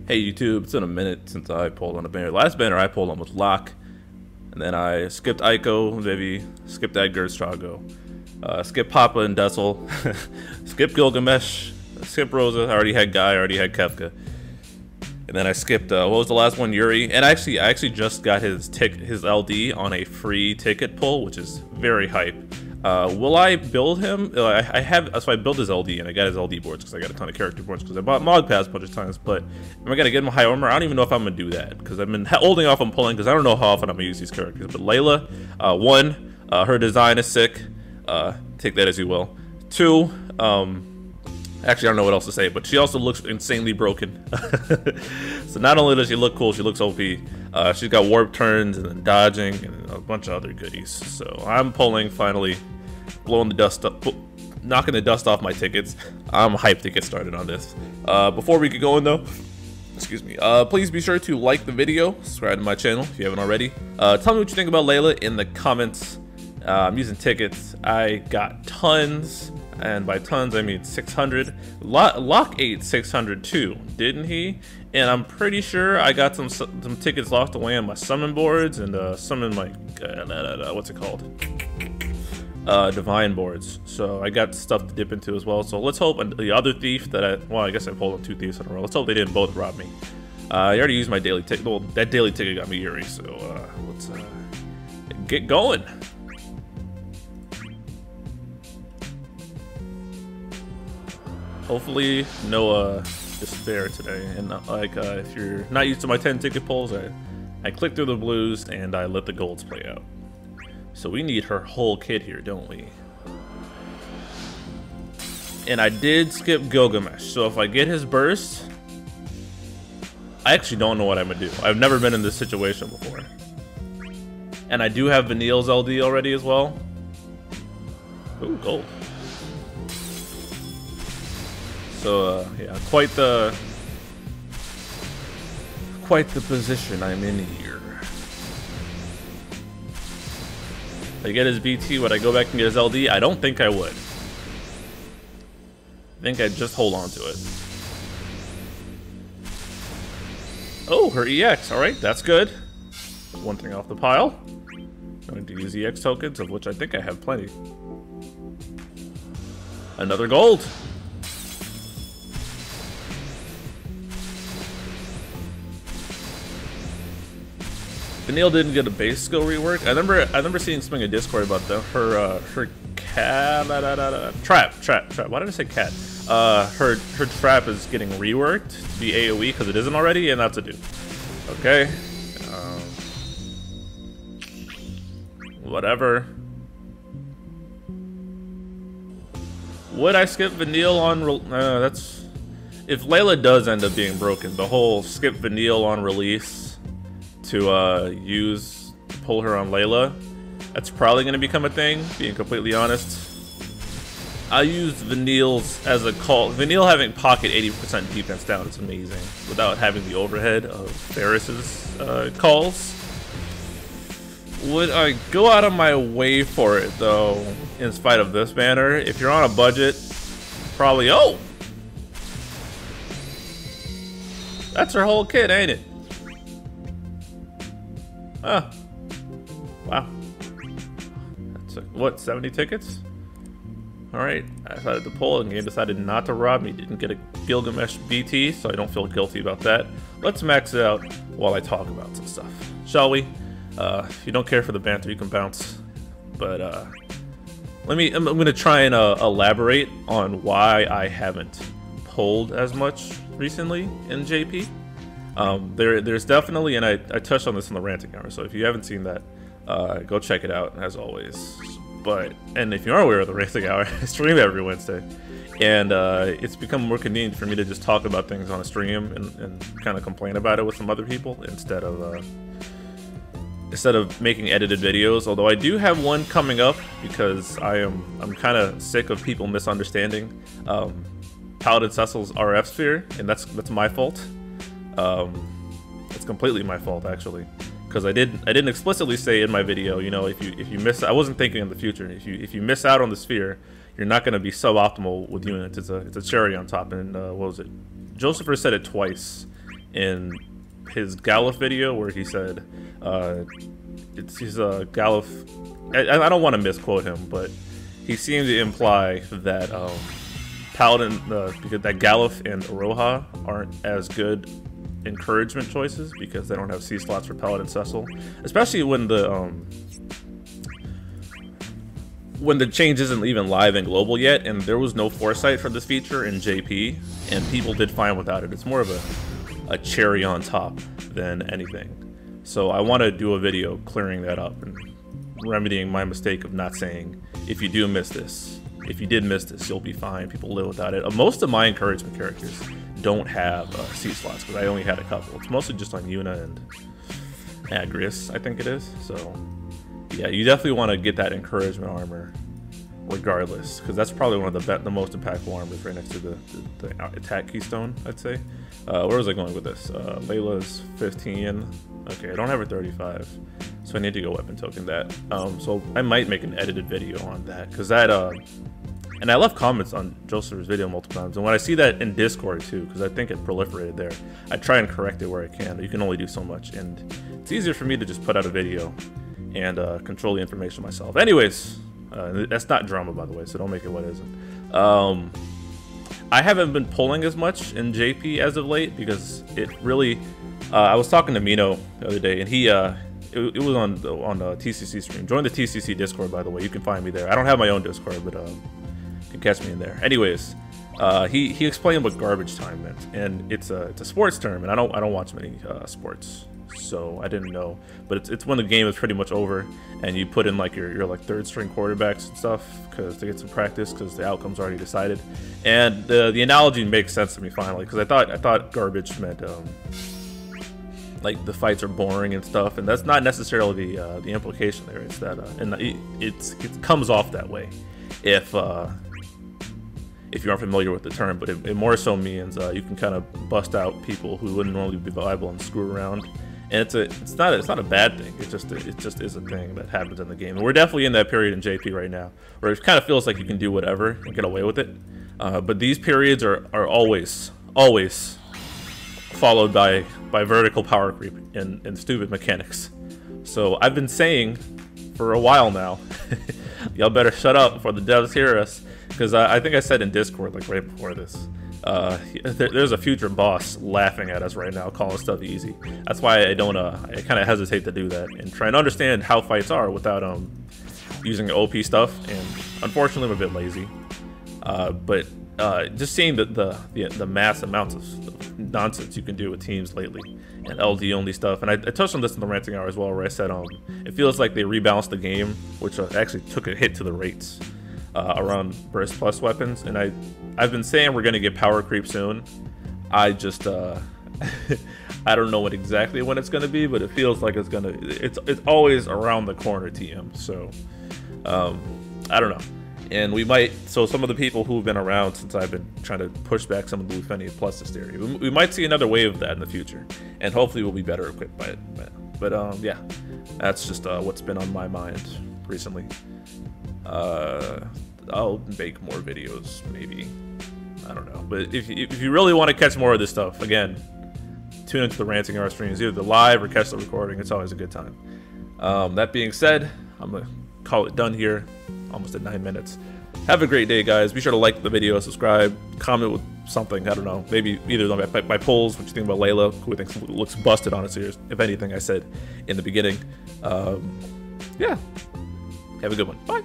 Hey YouTube, it's been a minute since I pulled on a banner. Last banner I pulled on was Locke, and then I skipped Aiko, Vivi, skipped Edgar, Strago, skipped Papa and Dessel, skipped Gilgamesh, skipped Rosa, I already had Guy, I already had Kefka. And then I skipped, what was the last one, Yuri? And I actually just got his LD on a free ticket pull, which is very hype. Will I build him? So I built his LD and I got his LD boards because I got a ton of character boards because I bought Mod Pass a bunch of times. But am I gonna get him high armor? I don't even know if I'm gonna do that because I've been holding off on pulling because I don't know how often I'm gonna use these characters. But Leila, one, her design is sick. Take that as you will. Two, actually I don't know what else to say, but she also looks insanely broken. So not only does she look cool, she looks OP. She's got warp turns and then dodging and a bunch of other goodies. So I'm pulling finally. Blowing the dust up, knocking the dust off my tickets. I'm hyped to get started on this. Before we get going though, excuse me, please be sure to like the video, subscribe to my channel if you haven't already. Tell me what you think about Leila in the comments. I'm using tickets. I got tons, and by tons I mean 600. Locke ate 600 too, didn't he? And I'm pretty sure I got some tickets locked away on my summon boards and some in my what's it called? Divine boards. So I got stuff to dip into as well. So let's hope the other thief that I guess I pulled on 2 thieves in a row. Let's hope they didn't both rob me. I already used my daily ticket. Well, that daily ticket got me Yuri. So let's get going. Hopefully no despair today. And if you're not used to my 10 ticket pulls, I click through the blues and I let the golds play out. So we need her whole kit here, don't we? And I did skip Gilgamesh, so if I get his burst, I actually don't know what I'm gonna do. I've never been in this situation before. And I do have Vanille's LD already as well. Ooh, gold. So yeah, quite the position I'm in here. If I get his BT, would I go back and get his LD? I don't think I would. I think I'd just hold on to it. Oh, her EX. Alright, that's good. One thing off the pile. I'm going to use EX tokens, of which I think I have plenty. Another gold. Vanille didn't get a base skill rework. I remember seeing something in Discord about her cat trap. Why did I say cat? Her trap is getting reworked to be AOE because it isn't already, and that's a dude. Okay. Whatever. Would I skip Vanille on? That's if Leila does end up being broken. The whole skip Vanille on release to pull her on Leila, that's probably going to become a thing, being completely honest. I used Vanille's as a call. Vanille having pocket 80% defense down is amazing without having the overhead of FARIS's calls. Would I go out of my way for it though, in spite of this banner? If you're on a budget, probably. Oh! That's her whole kit, ain't it? Ah, wow. That's what, 70 tickets? Alright, I decided to pull and the game decided not to rob me. Didn't get a Gilgamesh BT, so I don't feel guilty about that. Let's max it out while I talk about some stuff, shall we? If you don't care for the banter, you can bounce. But I'm gonna try and elaborate on why I haven't pulled as much recently in JP. There's definitely, and I touched on this in the ranting hour, so if you haven't seen that, go check it out as always. And if you are aware of the ranting hour, I stream every Wednesday, and it's become more convenient for me to just talk about things on a stream and kind of complain about it with some other people instead of making edited videos. Although I do have one coming up because I'm kind of sick of people misunderstanding Paladin Cecil's RF sphere, and that's my fault. It's completely my fault actually, because I didn't explicitly say in my video, you know, if you miss, I wasn't thinking in the future. If you miss out on the sphere, you're not going to be suboptimal with units. It's a cherry on top. And what was it? Josepher said it twice in his Galuf video where he said, he's a Galuf. I don't want to misquote him, but he seemed to imply that Paladin, because that Galuf and Aroha aren't as good encouragement choices because they don't have C slots for Paladin Cecil, especially when the change isn't even live and global yet, and there was no foresight for this feature in JP, and people did fine without it. It's more of a cherry on top than anything. So I want to do a video clearing that up and remedying my mistake of not saying, if you do miss this, if you did miss this, you'll be fine. People live without it. Most of my encouragement characters don't have C slots because I only had a couple. It's mostly just on Yuna and Agrius, I think it is. So yeah, you definitely want to get that encouragement armor regardless, because that's probably one of the most impactful armors right next to the attack keystone, I'd say. Where was I going with this? Leila's 15. Okay, I don't have a 35, so I need to go weapon token that. So I might make an edited video on that, because that, and I left comments on Joseph's video multiple times, and when I see that in Discord too, because I think it proliferated there, I try and correct it where I can. You can only do so much, and it's easier for me to just put out a video and control the information myself. Anyways, that's not drama, by the way, so don't make it what isn't. I haven't been pulling as much in JP as of late because it really. I was talking to Mino the other day, and he it was on the TCC stream. Join the TCC Discord, by the way. You can find me there. I don't have my own Discord, but you can catch me in there. Anyways, he explained what garbage time meant, and it's a sports term, and I don't watch many sports, so I didn't know. But it's when the game is pretty much over, and you put in like your like third string quarterbacks and stuff to get some practice because the outcome's already decided. And the analogy makes sense to me finally, because I thought garbage meant like the fights are boring and stuff, and that's not necessarily the implication there. It's that and it comes off that way if you aren't familiar with the term, but it more so means you can kind of bust out people who wouldn't normally be viable and screw around. And it's not a bad thing. It just is a thing that happens in the game. And we're definitely in that period in JP right now, where it kind of feels like you can do whatever and get away with it. But these periods are always followed by vertical power creep and stupid mechanics. So I've been saying for a while now, y'all better shut up before the devs hear us, because I think I said in Discord like right before this, there's a future boss laughing at us right now, calling stuff easy. That's why I don't I kind of hesitate to do that and try and understand how fights are without using OP stuff. And unfortunately, I'm a bit lazy. But just seeing the mass amounts of nonsense you can do with teams lately, and LD only stuff, and I touched on this in the ranting hour as well, where I said it feels like they rebalanced the game, which actually took a hit to the rates around burst plus weapons. And I've been saying we're gonna get power creep soon. I just I don't know what exactly when it's gonna be, but it feels like it's always around the corner, TM. So I don't know. And we might, so some of the people who've been around since I've been trying to push back some of the Lufeni plus hysteria, we might see another wave of that in the future, and hopefully we'll be better equipped by it. But yeah, that's just what's been on my mind recently. I'll make more videos, maybe. I don't know. But if you really want to catch more of this stuff, again, tune into the Ranting Hour streams, either the live or catch the recording. It's always a good time. That being said, I'm going to call it done here. Almost at 9 minutes. Have a great day, guys. Be sure to like the video, subscribe, comment with something. I don't know. Maybe either my polls, what you think about Leila, who I think looks busted on its ears, if anything I said in the beginning. Yeah. Have a good one. Bye.